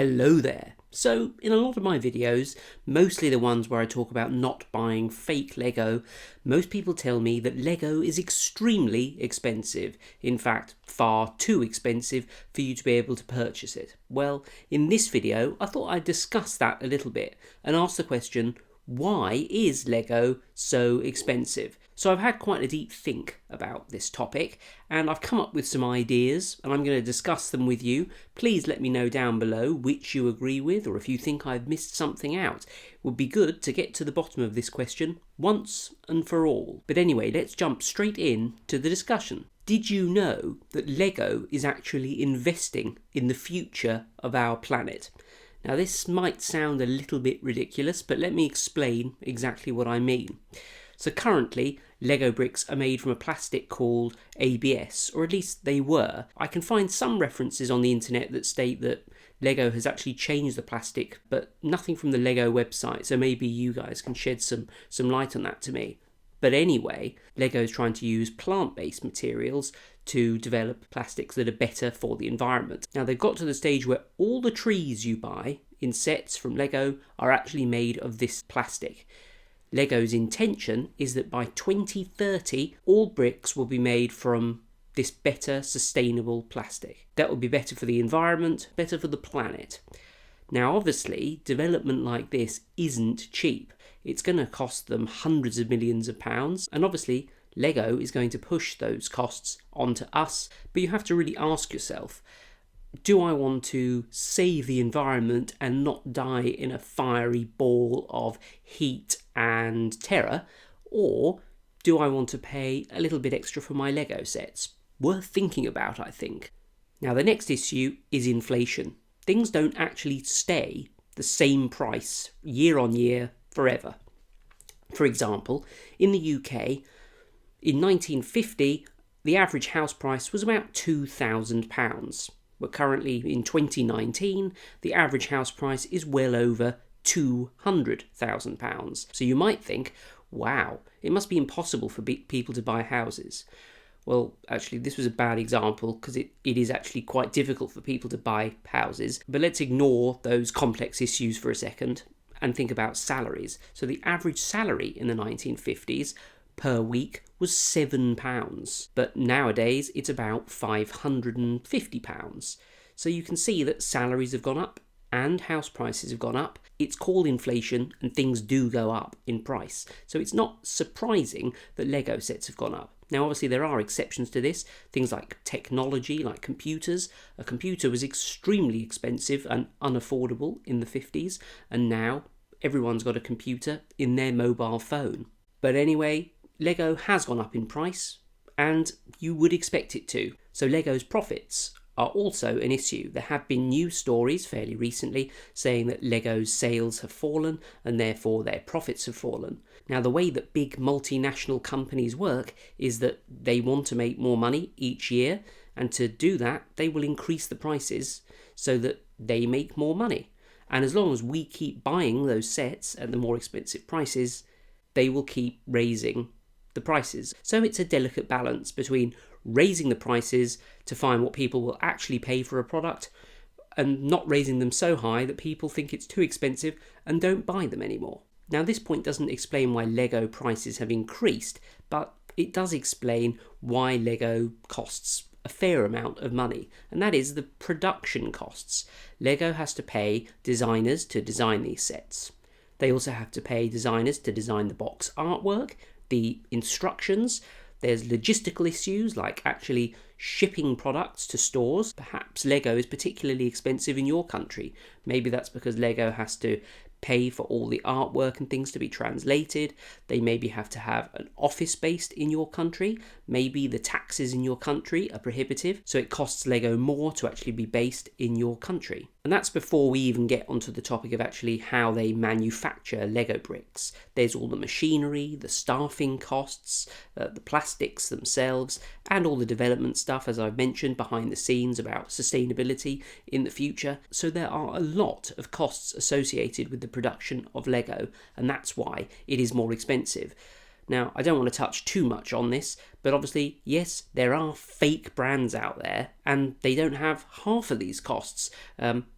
Hello there. So, in a lot of my videos, mostly the ones where I talk about not buying fake Lego, most people tell me that Lego is extremely expensive. In fact, far too expensive for you to be able to purchase it. Well, in this video, I thought I'd discuss that a little bit and ask the question, why is Lego so expensive? So I've had quite a deep think about this topic and I've come up with some ideas and I'm going to discuss them with you. Please let me know down below which you agree with or if you think I've missed something out. It would be good to get to the bottom of this question once and for all. But anyway, let's jump straight in to the discussion. Did you know that Lego is actually investing in the future of our planet? Now this might sound a little bit ridiculous, but let me explain exactly what I mean. So currently, Lego bricks are made from a plastic called ABS, or at least they were. I can find some references on the internet that state that Lego has actually changed the plastic, but nothing from the Lego website, so maybe you guys can shed some light on that to me. But anyway, Lego is trying to use plant-based materials to develop plastics that are better for the environment. Now they've got to the stage where all the trees you buy in sets from Lego are actually made of this plastic. Lego's intention is that by 2030, all bricks will be made from this better, sustainable plastic. That will be better for the environment, better for the planet. Now obviously, development like this isn't cheap. It's going to cost them hundreds of millions of pounds, and obviously Lego is going to push those costs onto us, but you have to really ask yourself, do I want to save the environment and not die in a fiery ball of heat and terror, or do I want to pay a little bit extra for my Lego sets? Worth thinking about, I think. Now the next issue is inflation. Things don't actually stay the same price year on year forever. For example, in the UK, in 1950, the average house price was about £2,000. But currently, in 2019, the average house price is well over £200,000. So you might think, wow, it must be impossible for people to buy houses. Well, actually, this was a bad example because it is actually quite difficult for people to buy houses. But let's ignore those complex issues for a second and think about salaries. So the average salary in the 1950s per week was £7, but nowadays it's about £550. So you can see that salaries have gone up and house prices have gone up. It's called inflation and things do go up in price. So it's not surprising that Lego sets have gone up. Now obviously there are exceptions to this, things like technology, like computers. A computer was extremely expensive and unaffordable in the 50s, and now everyone's got a computer in their mobile phone. But anyway, Lego has gone up in price, and you would expect it to. So Lego's profits are also an issue. There have been news stories fairly recently saying that Lego's sales have fallen and therefore their profits have fallen. Now the way that big multinational companies work is that they want to make more money each year, and to do that they will increase the prices so that they make more money. And as long as we keep buying those sets at the more expensive prices, they will keep raising the prices. So it's a delicate balance between raising the prices to find what people will actually pay for a product and not raising them so high that people think it's too expensive and don't buy them anymore. Now this point doesn't explain why Lego prices have increased, but it does explain why Lego costs a fair amount of money, and that is the production costs. Lego has to pay designers to design these sets. They also have to pay designers to design the box artwork, the instructions. There's logistical issues like actually shipping products to stores. Perhaps Lego is particularly expensive in your country. Maybe that's because Lego has to pay for all the artwork and things to be translated. They maybe have to have an office based in your country. Maybe the taxes in your country are prohibitive, so it costs Lego more to actually be based in your country. And that's before we even get onto the topic of actually how they manufacture Lego bricks. There's all the machinery, the staffing costs, the plastics themselves, and all the development stuff, as I've mentioned, behind the scenes about sustainability in the future. So there are a lot of costs associated with the production of Lego, and that's why it is more expensive. Now, I don't want to touch too much on this, but obviously, yes, there are fake brands out there, and they don't have half of these costs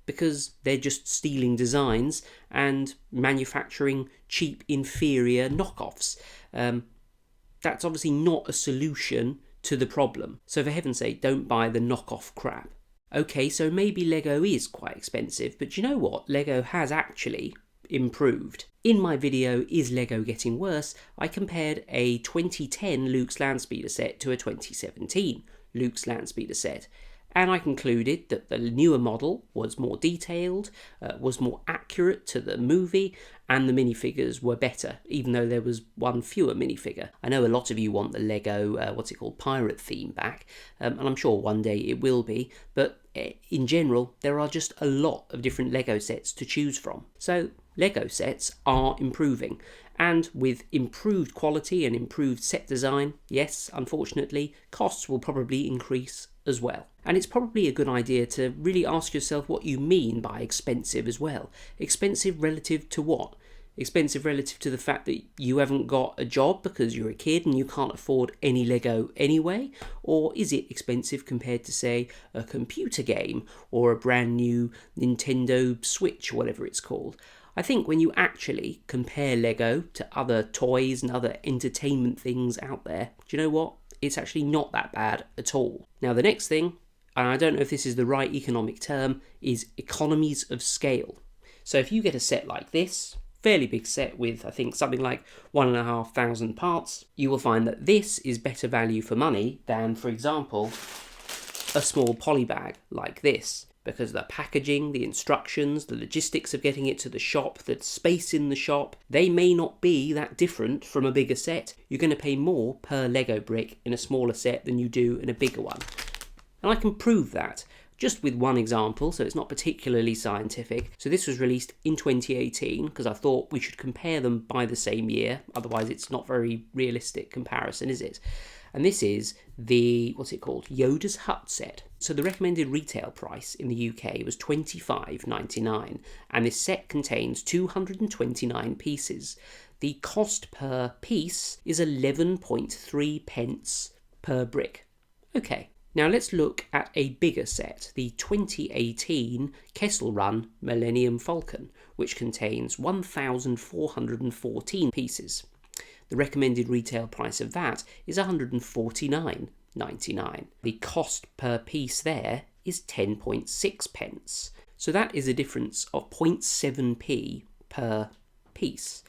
because they're just stealing designs and manufacturing cheap, inferior knockoffs. That's obviously not a solution to the problem. So for heaven's sake, don't buy the knockoff crap. Okay, so maybe Lego is quite expensive, but you know what? Lego has actually improved. In my video, Is Lego Getting Worse?, I compared a 2010 Luke's Landspeeder set to a 2017 Luke's Landspeeder set, and I concluded that the newer model was more detailed, was more accurate to the movie, and the minifigures were better, even though there was one fewer minifigure. I know a lot of you want the Lego, pirate theme back, and I'm sure one day it will be, but in general, there are just a lot of different Lego sets to choose from. So Lego sets are improving, and with improved quality and improved set design, yes, unfortunately, costs will probably increase as well. And it's probably a good idea to really ask yourself what you mean by expensive as well. Expensive relative to what? Expensive relative to the fact that you haven't got a job because you're a kid and you can't afford any Lego anyway? Or is it expensive compared to, say, a computer game or a brand new Nintendo Switch, whatever it's called? I think when you actually compare Lego to other toys and other entertainment things out there, do you know what? It's actually not that bad at all. Now the next thing, and I don't know if this is the right economic term, is economies of scale. So if you get a set like this, fairly big set with I think something like 1,500 parts, you will find that this is better value for money than, for example, a small polybag like this. Because the packaging, the instructions, the logistics of getting it to the shop, the space in the shop, they may not be that different from a bigger set. You're going to pay more per Lego brick in a smaller set than you do in a bigger one. And I can prove that just with one example, so it's not particularly scientific. So this was released in 2018 because I thought we should compare them by the same year. Otherwise it's not very realistic comparison, is it? And this is the, Yoda's Hut set. So the recommended retail price in the UK was £25.99, and this set contains 229 pieces. The cost per piece is 11.3 pence per brick. Okay, now let's look at a bigger set, the 2018 Kessel Run Millennium Falcon, which contains 1,414 pieces. The recommended retail price of that is £149.99. The cost per piece there is 10.6 pence. So that is a difference of 0.7p per piece.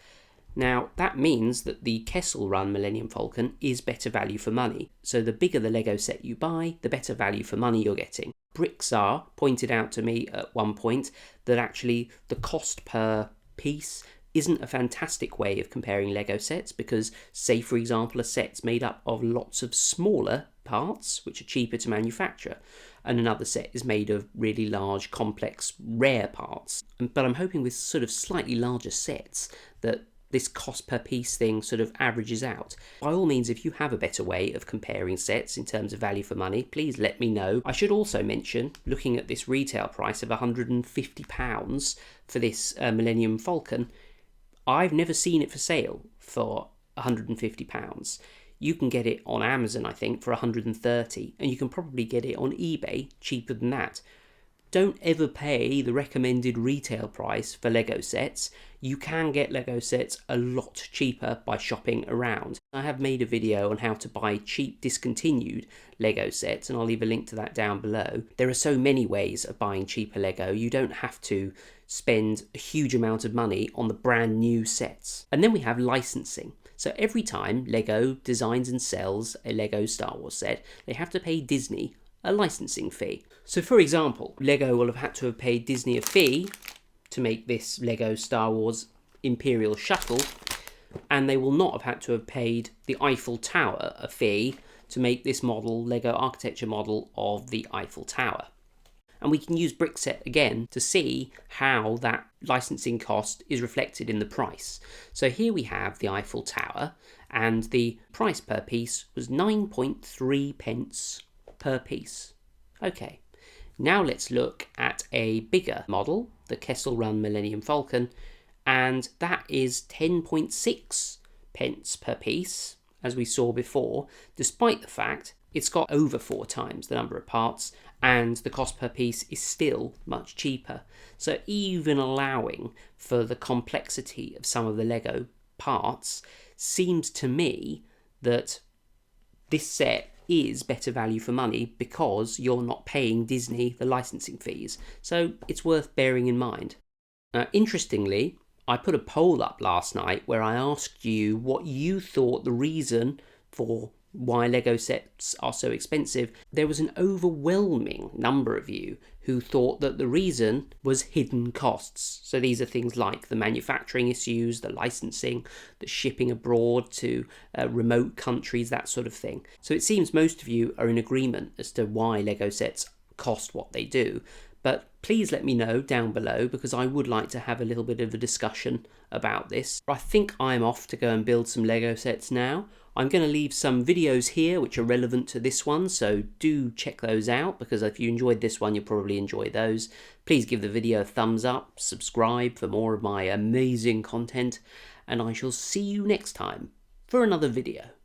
Now that means that the Kessel Run Millennium Falcon is better value for money. So the bigger the Lego set you buy, the better value for money you're getting. Bricksar pointed out to me at one point that actually the cost per piece isn't a fantastic way of comparing Lego sets because, say for example, a set's made up of lots of smaller parts which are cheaper to manufacture, and another set is made of really large, complex, rare parts. But I'm hoping with sort of slightly larger sets that this cost per piece thing sort of averages out. By all means, if you have a better way of comparing sets in terms of value for money, please let me know. I should also mention, looking at this retail price of £150 for this Millennium Falcon, I've never seen it for sale for £150. You can get it on Amazon, I think, for £130, and you can probably get it on eBay cheaper than that. Don't ever pay the recommended retail price for Lego sets. You can get Lego sets a lot cheaper by shopping around. I have made a video on how to buy cheap discontinued Lego sets, and I'll leave a link to that down below. There are so many ways of buying cheaper Lego. You don't have to spend a huge amount of money on the brand new sets. And then we have licensing. So every time Lego designs and sells a Lego Star Wars set, they have to pay Disney a licensing fee. So for example, Lego will have had to have paid Disney a fee to make this Lego Star Wars Imperial Shuttle, and they will not have had to have paid the Eiffel Tower a fee to make this model, Lego architecture model of the Eiffel Tower. And we can use Brickset again to see how that licensing cost is reflected in the price. So here we have the Eiffel Tower, and the price per piece was 9.3 pence per piece. Okay, now let's look at a bigger model, the Kessel Run Millennium Falcon, and that is 10.6 pence per piece, as we saw before, despite the fact it's got over 4 times the number of parts and the cost per piece is still much cheaper. So even allowing for the complexity of some of the Lego parts, seems to me that this set is better value for money because you're not paying Disney the licensing fees. So it's worth bearing in mind. Interestingly, I put a poll up last night where I asked you what you thought the reason for why Lego sets are so expensive. There was an overwhelming number of you who thought that the reason was hidden costs. So these are things like the manufacturing issues, the licensing, the shipping abroad to remote countries, that sort of thing. So it seems most of you are in agreement as to why Lego sets cost what they do. But please let me know down below because I would like to have a little bit of a discussion about this. I think I'm off to go and build some Lego sets now. I'm going to leave some videos here which are relevant to this one, so do check those out because if you enjoyed this one, you'll probably enjoy those. Please give the video a thumbs up, subscribe for more of my amazing content, and I shall see you next time for another video.